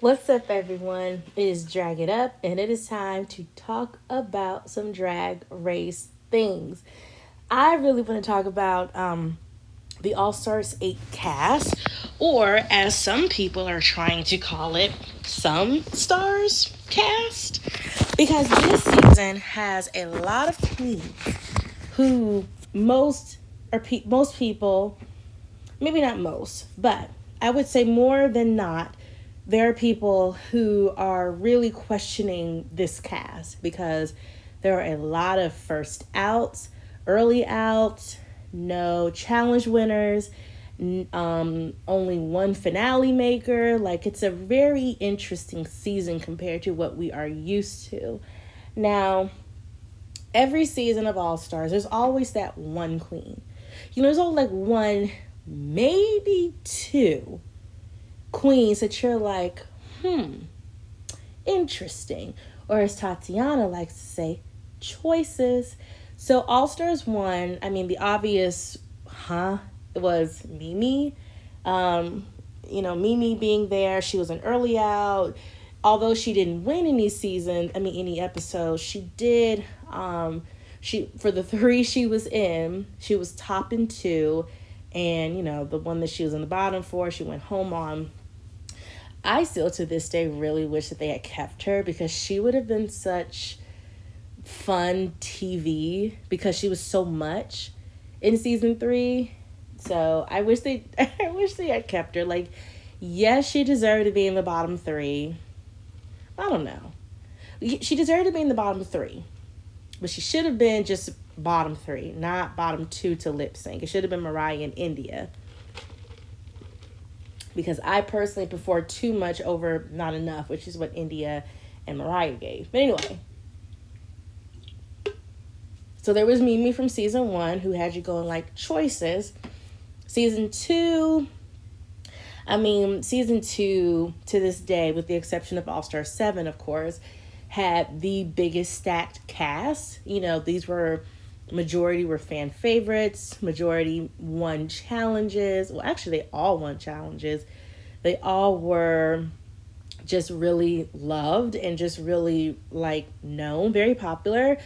What's up, everyone? It is Drag It Up, and it is time to talk about some drag race things. I really want to talk about the All Stars 8 cast, or as some people are trying to call it, some stars cast, because this season has a lot of queens who most people, maybe not most, but I would say more than not, there are people who are really questioning this cast because there are a lot of first outs, early outs, no challenge winners, only one finale maker. Like, it's a very interesting season compared to what we are used to. Now, every season of All Stars, there's always that one queen. There's only like one, maybe two queens that you're like, interesting. Or as Tatiana likes to say, choices. So All Stars 1, I mean, the obvious, was Mimi. Mimi being there, she was an early out. Although she didn't win any episodes, she did. She for the three she was in, she was top in two, and the one that she was in the bottom for, she went home on. I still to this day really wish that they had kept her because she would have been such fun TV because she was so much in season 3. So I wish they I wish they had kept her. Like, yes, she deserved to be in the bottom 3. I don't know. She deserved to be in the bottom 3. But she should have been just bottom 3, not bottom 2 to lip sync. It should have been Mariah and India. Because I personally prefer too much over not enough, which is what India and Mariah gave. But anyway. So there was Mimi from season 1 who had you going like choices. Season 2, season 2 to this day, with the exception of All Star 7, of course, had the biggest stacked cast. These were majority were fan favorites. Majority won challenges. Well, actually, they all won challenges. They all were just really loved and just really known, very popular.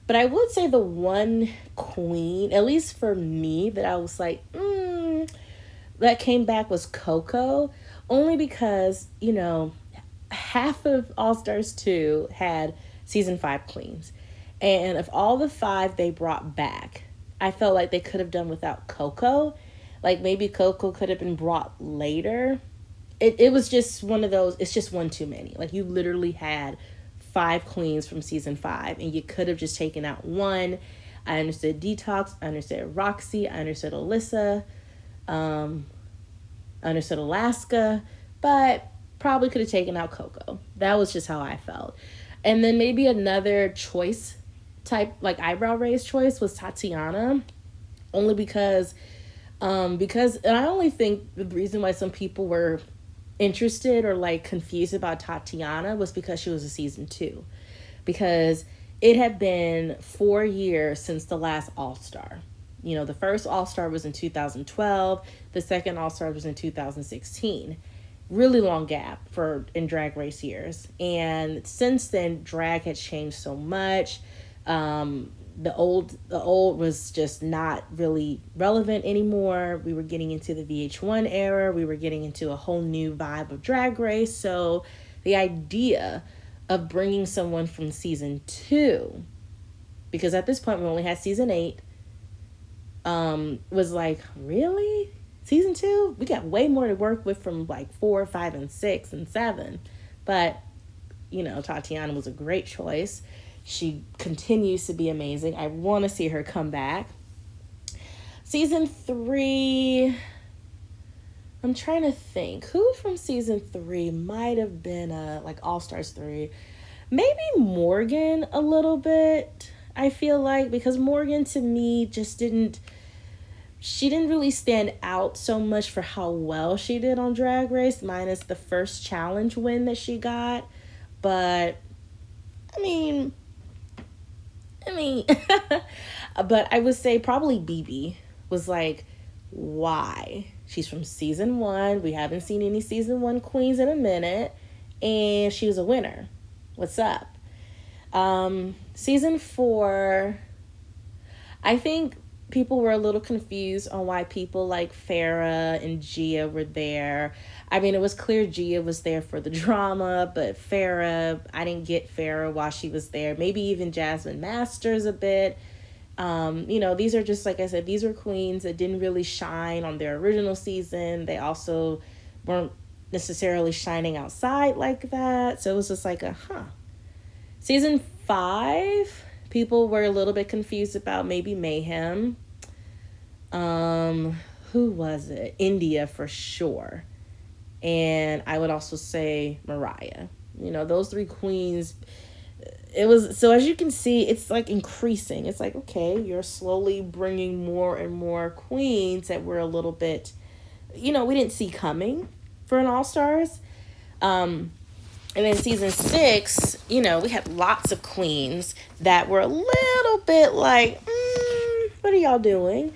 But I would say the one queen, at least for me, that I was like, that came back was Coco, only because half of All Stars 2 had season 5 queens. And of all the 5 they brought back, I felt like they could have done without Coco. Like, maybe Coco could have been brought later. It was just one of those, it's just one too many. Like, you literally had 5 queens from season 5, and you could have just taken out one. I understood Detox, I understood Roxy, I understood Alyssa, I understood Alaska, but probably could have taken out Coco. That was just how I felt. And then maybe another choice type, like eyebrow raise choice, was Tatiana, only because and I only think the reason why some people were interested or confused about Tatiana was because she was a season 2, because it had been 4 years since the last All-Star. The first All-Star was in 2012, the second All-Star was in 2016. Really long gap in drag race years, and since then drag had changed so much. The old was just not really relevant anymore. We were getting into the VH1 era. We were getting into a whole new vibe of drag race. So the idea of bringing someone from season 2, because at this point we only had season 8, was like, really? Season 2? We got way more to work with from 4, 5, and 6, and 7. But, Tatiana was a great choice. She continues to be amazing. I want to see her come back. Season 3, I'm trying to think. Who from season 3 might have been All Stars 3? Maybe Morgan a little bit, I feel like, because Morgan to me just didn't really stand out so much for how well she did on Drag Race, minus the first challenge win that she got. But but I would say probably BB was why? She's from season 1. We haven't seen any season 1 queens in a minute. and she was a winner. What's up? Season 4, I think people were a little confused on why people like Farrah and Gia were there. I mean, it was clear Gia was there for the drama, but Farrah, I didn't get Farrah while she was there. Maybe even Jasmine Masters a bit. These are just, like I said, these were queens that didn't really shine on their original season. They also weren't necessarily shining outside like that. So it was just like Season 5, people were a little bit confused about maybe Mayhem. Who was it? India for sure. And I would also say Mariah. Those 3 queens. It was, so as you can see, it's like increasing. It's like, okay, you're slowly bringing more and more queens that were a little bit, we didn't see coming for an All-Stars. And then season 6, we had lots of queens that were a little bit like, what are y'all doing?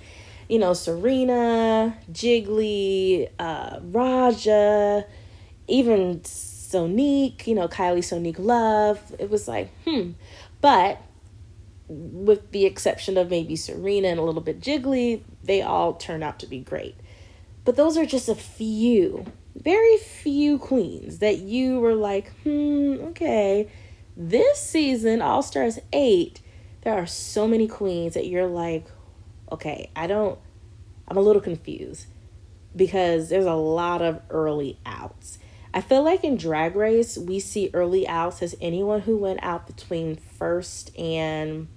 Serena, Jiggly, Raja, even Sonique, Kylie Sonique Love. It was like, But with the exception of maybe Serena and a little bit Jiggly, they all turned out to be great. But those are just a few, very few queens that you were like, okay. This season, All Stars 8, there are so many queens that you're like, okay, I'm a little confused because there's a lot of early outs. I feel like in Drag Race, we see early outs as anyone who went out between 1st and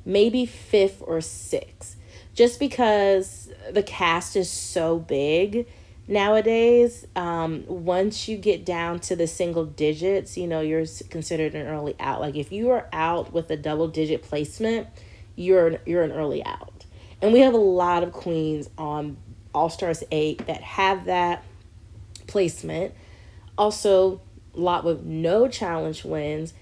maybe 5th or 6th. Just because the cast is so big nowadays, once you get down to the single digits, you're considered an early out. Like if you are out with a double-digit placement, you're an early out. And we have a lot of queens on All Stars 8 that have that placement. Also, a lot with no challenge wins.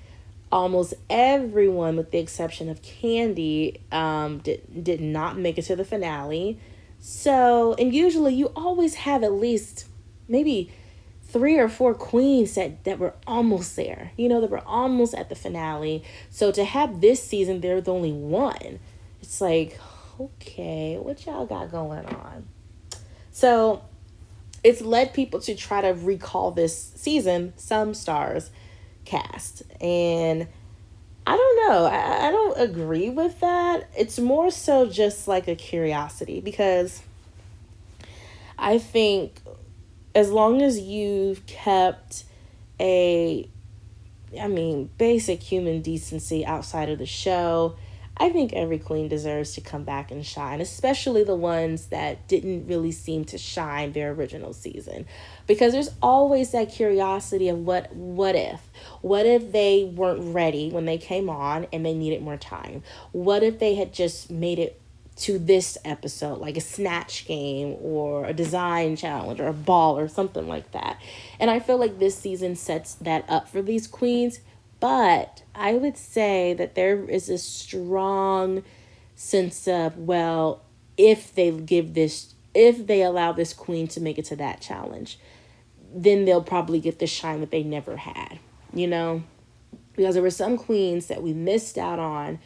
Almost everyone, with the exception of Candy, did not make it to the finale. So, and usually you always have at least maybe 3 or 4 queens that were almost there. That were almost at the finale. So to have this season, they're the only one. It's like, okay, what y'all got going on? So it's led people to try to recall this season some stars cast. And I don't know. I don't agree with that. It's more so just like a curiosity because I think as long as you've kept basic human decency outside of the show, I think every queen deserves to come back and shine, especially the ones that didn't really seem to shine their original season. Because there's always that curiosity of what if? What if they weren't ready when they came on and they needed more time? What if they had just made it to this episode, like a snatch game or a design challenge or a ball or something like that? And I feel like this season sets that up for these queens. But I would say that there is a strong sense of, well, if they allow this queen to make it to that challenge, then they'll probably get the shine that they never had, because there were some queens that we missed out on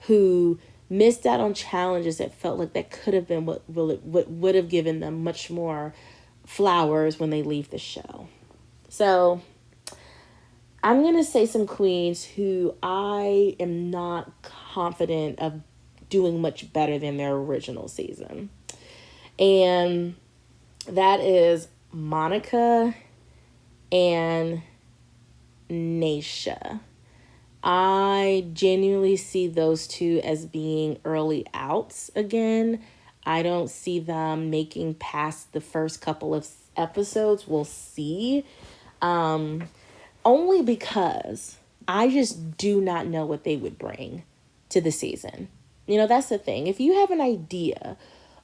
who missed out on challenges that felt like that could have been what would have given them much more flowers when they leave the show. So I'm going to say some queens who I am not confident of doing much better than their original season. And that is Monica and Naysha. I genuinely see those two as being early outs again. I don't see them making past the first couple of episodes. We'll see. Only because I just do not know what they would bring to the season. That's the thing. If you have an idea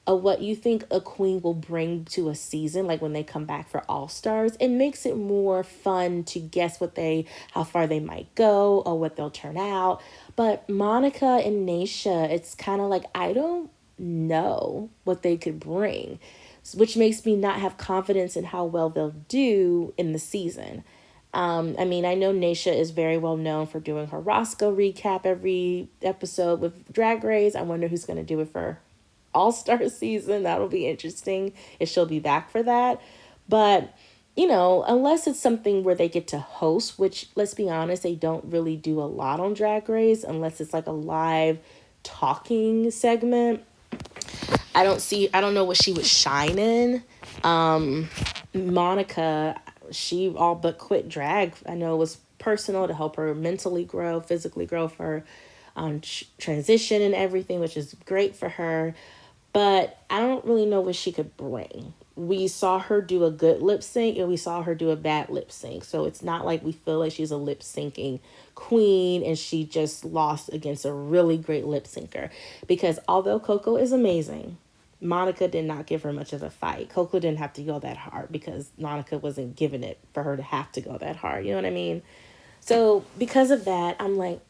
of what you think a queen will bring to a season, like when they come back for All Stars, it makes it more fun to guess how far they might go or what they'll turn out. But Monica and Naysha, it's kind of like, I don't know what they could bring, which makes me not have confidence in how well they'll do in the season. I mean, I know Naisha is very well known for doing her Roscoe recap every episode with Drag Race. I wonder who's going to do it for All-Star season. That'll be interesting if she'll be back for that. But, unless it's something where they get to host, which, let's be honest, they don't really do a lot on Drag Race unless it's like a live talking segment. I don't know what she would shine in. Monica, she all but quit drag. I know it was personal to help her mentally grow, physically grow for her transition and everything, which is great for her. But I don't really know what she could bring. We saw her do a good lip sync and we saw her do a bad lip sync. So it's not like we feel like she's a lip syncing queen and she just lost against a really great lip syncer. Because although Coco is amazing, Monica did not give her much of a fight. Coco didn't have to go that hard because Monica wasn't giving it for her to have to go that hard. You know what I mean? So because of that, I'm like,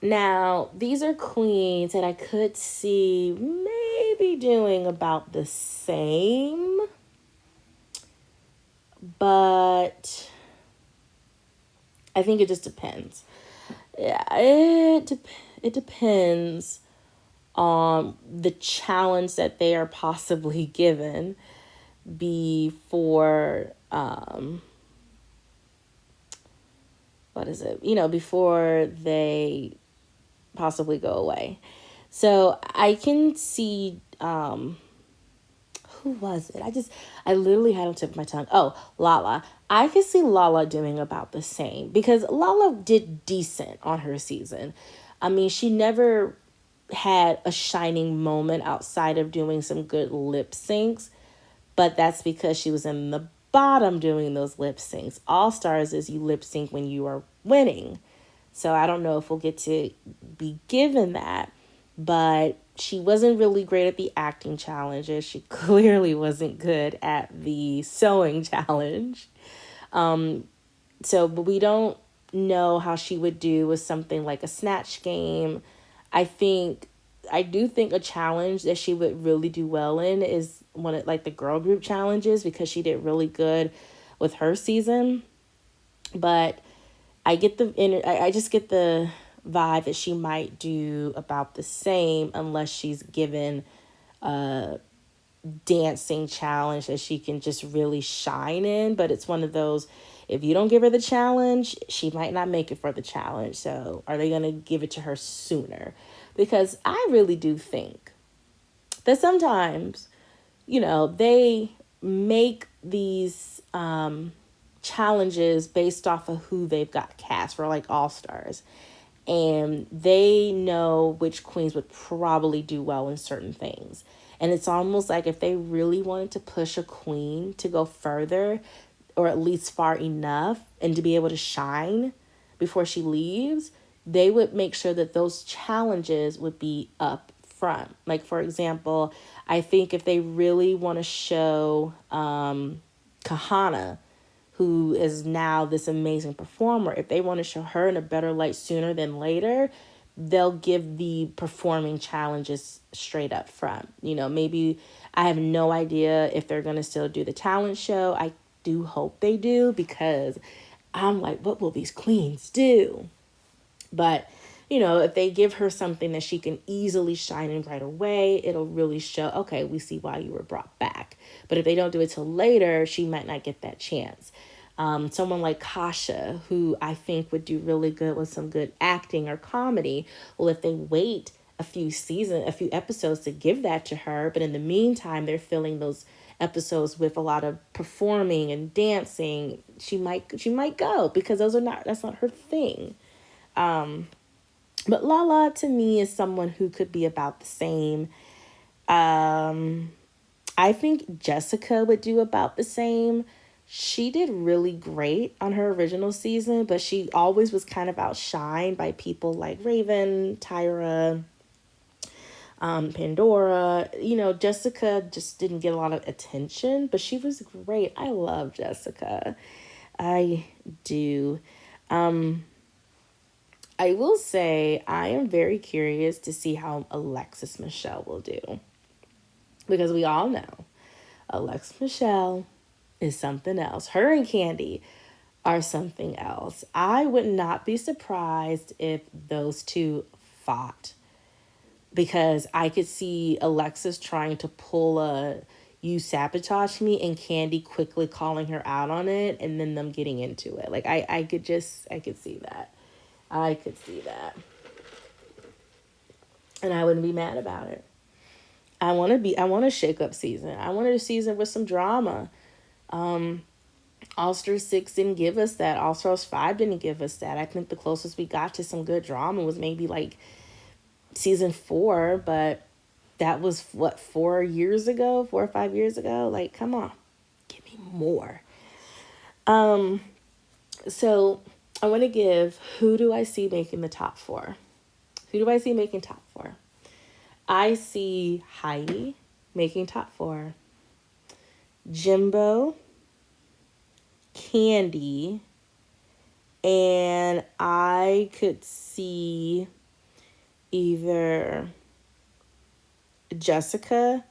Now, these are queens that I could see maybe doing about the same, but I think it just depends. Yeah, it depends on the challenge that they are possibly given before before they possibly go away. So I can see who was it? I literally had on tip of my tongue. Oh, Lala. I could see Lala doing about the same because Lala did decent on her season. I mean, she never had a shining moment outside of doing some good lip syncs, but that's because she was in the bottom doing those lip syncs. All Stars is you lip sync when you are winning. So I don't know if we'll get to be given that, but she wasn't really great at the acting challenges. She clearly wasn't good at the sewing challenge. But we don't know how she would do with something like a snatch game. I do think a challenge that she would really do well in is one of like the girl group challenges because she did really good with her season. But I just get the vibe that she might do about the same unless she's given a dancing challenge that she can just really shine in. But it's one of those, if you don't give her the challenge, she might not make it for the challenge. So are they going to give it to her sooner? Because I really do think that sometimes, they make these challenges based off of who they've got cast for, like All Stars. And they know which queens would probably do well in certain things. And it's almost like if they really wanted to push a queen to go further, or at least far enough, and to be able to shine before she leaves, they would make sure that those challenges would be up front. Like, for example, I think if they really want to show Kahana, who is now this amazing performer, if they want to show her in a better light sooner than later, they'll give the performing challenges straight up front. Maybe I have no idea if they're going to still do the talent show. I do hope they do because I'm like, what will these queens do? But, if they give her something that she can easily shine in right away, it'll really show, okay, we see why you were brought back. But if they don't do it till later, she might not get that chance. Someone like Kasha, who I think would do really good with some good acting or comedy. Well, if they wait a few episodes to give that to her, but in the meantime, they're filling those episodes with a lot of performing and dancing, she might go because that's not her thing. But Lala to me is someone who could be about the same. I think Jessica would do about the same. She did really great on her original season, but she always was kind of outshined by people like Raven, Tyra, Pandora. Jessica just didn't get a lot of attention, but she was great. I love Jessica. I do. I will say I am very curious to see how Alexis Michelle will do. Because we all know Alexis Michelle is something else. Her and Candy are something else. I would not be surprised if those two fought, because I could see Alexis trying to pull a "you sabotage me" and Candy quickly calling her out on it, and then them getting into it. Like I could see that. I could see that. And I wouldn't be mad about it. I want a shake up season. I wanted a season with some drama. All Star 6 didn't give us that. All Stars 5 didn't give us that. I think the closest we got to some good drama was maybe like season 4, but that was what, 4 years ago, 4 or 5 years ago. Like, come on, give me more. So I want to give, who do I see making the top 4? Who do I see making top 4? I see Heidi making top 4, Jimbo, Candy, and I could see either Jessica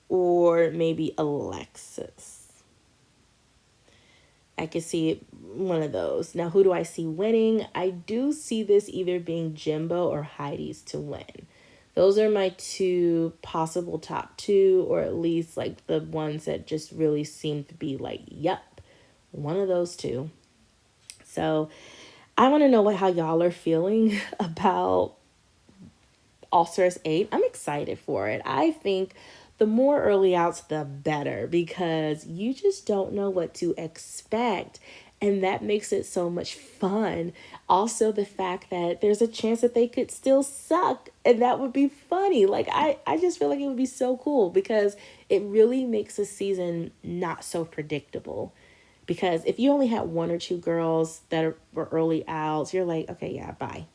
or maybe Alexis. I could see one of those. Now, who do I see winning? I do see this either being Jimbo or Heidi's to win. Those are my two possible top 2, or at least like the ones that just really seem to be like, yep, one of those two. So I want to know how y'all are feeling about All Stars 8. I'm excited for it. I think the more early outs, the better, because you just don't know what to expect. And that makes it so much fun. Also, the fact that there's a chance that they could still suck, and that would be funny. Like, I just feel like it would be so cool, because it really makes a season not so predictable. Because if you only had 1 or 2 girls that were early outs, you're like, okay, yeah, bye.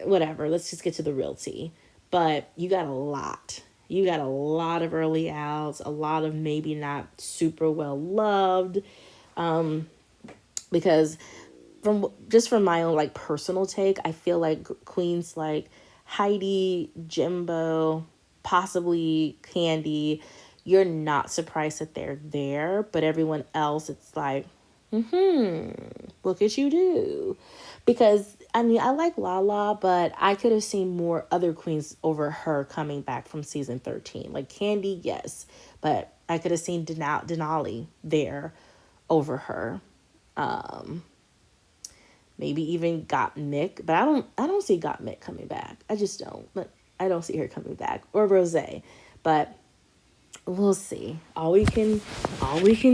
Whatever, let's just get to the real tea. But you got a lot. You got a lot of early outs, a lot of maybe not super well loved. Because from my own like personal take, I feel like queens like Heidi, Jimbo, possibly Candy, you're not surprised that they're there, but everyone else, it's like, look at you do. Because I mean, I like Lala, but I could have seen more other queens over her coming back from season 13. Like Candy, yes, but I could have seen Denali there over her. Maybe even Got Mick, but I don't see Got Mick coming back. I just don't. But I don't see her coming back, or Rosé. But we'll see. All we can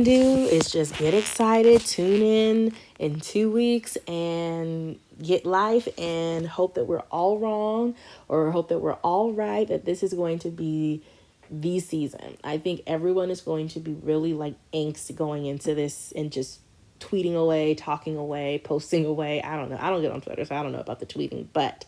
do is just get excited, tune in 2 weeks, and get life, and hope that we're all wrong, or hope that we're all right, that this is going to be the season. I think everyone is going to be really like angst going into this, and just tweeting away, talking away, posting away. I don't know. I don't get on Twitter, so I don't know about the tweeting, but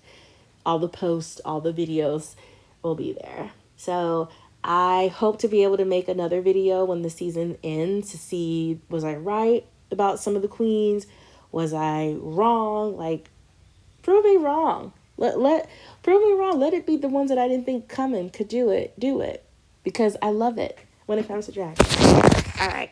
all the posts, all the videos will be there. So I hope to be able to make another video when the season ends to see, was I right about some of the queens? Was I wrong? Like, prove me wrong. Prove me wrong. Let it be the ones that I didn't think coming could do it. Because I love it when it comes to drag. All right.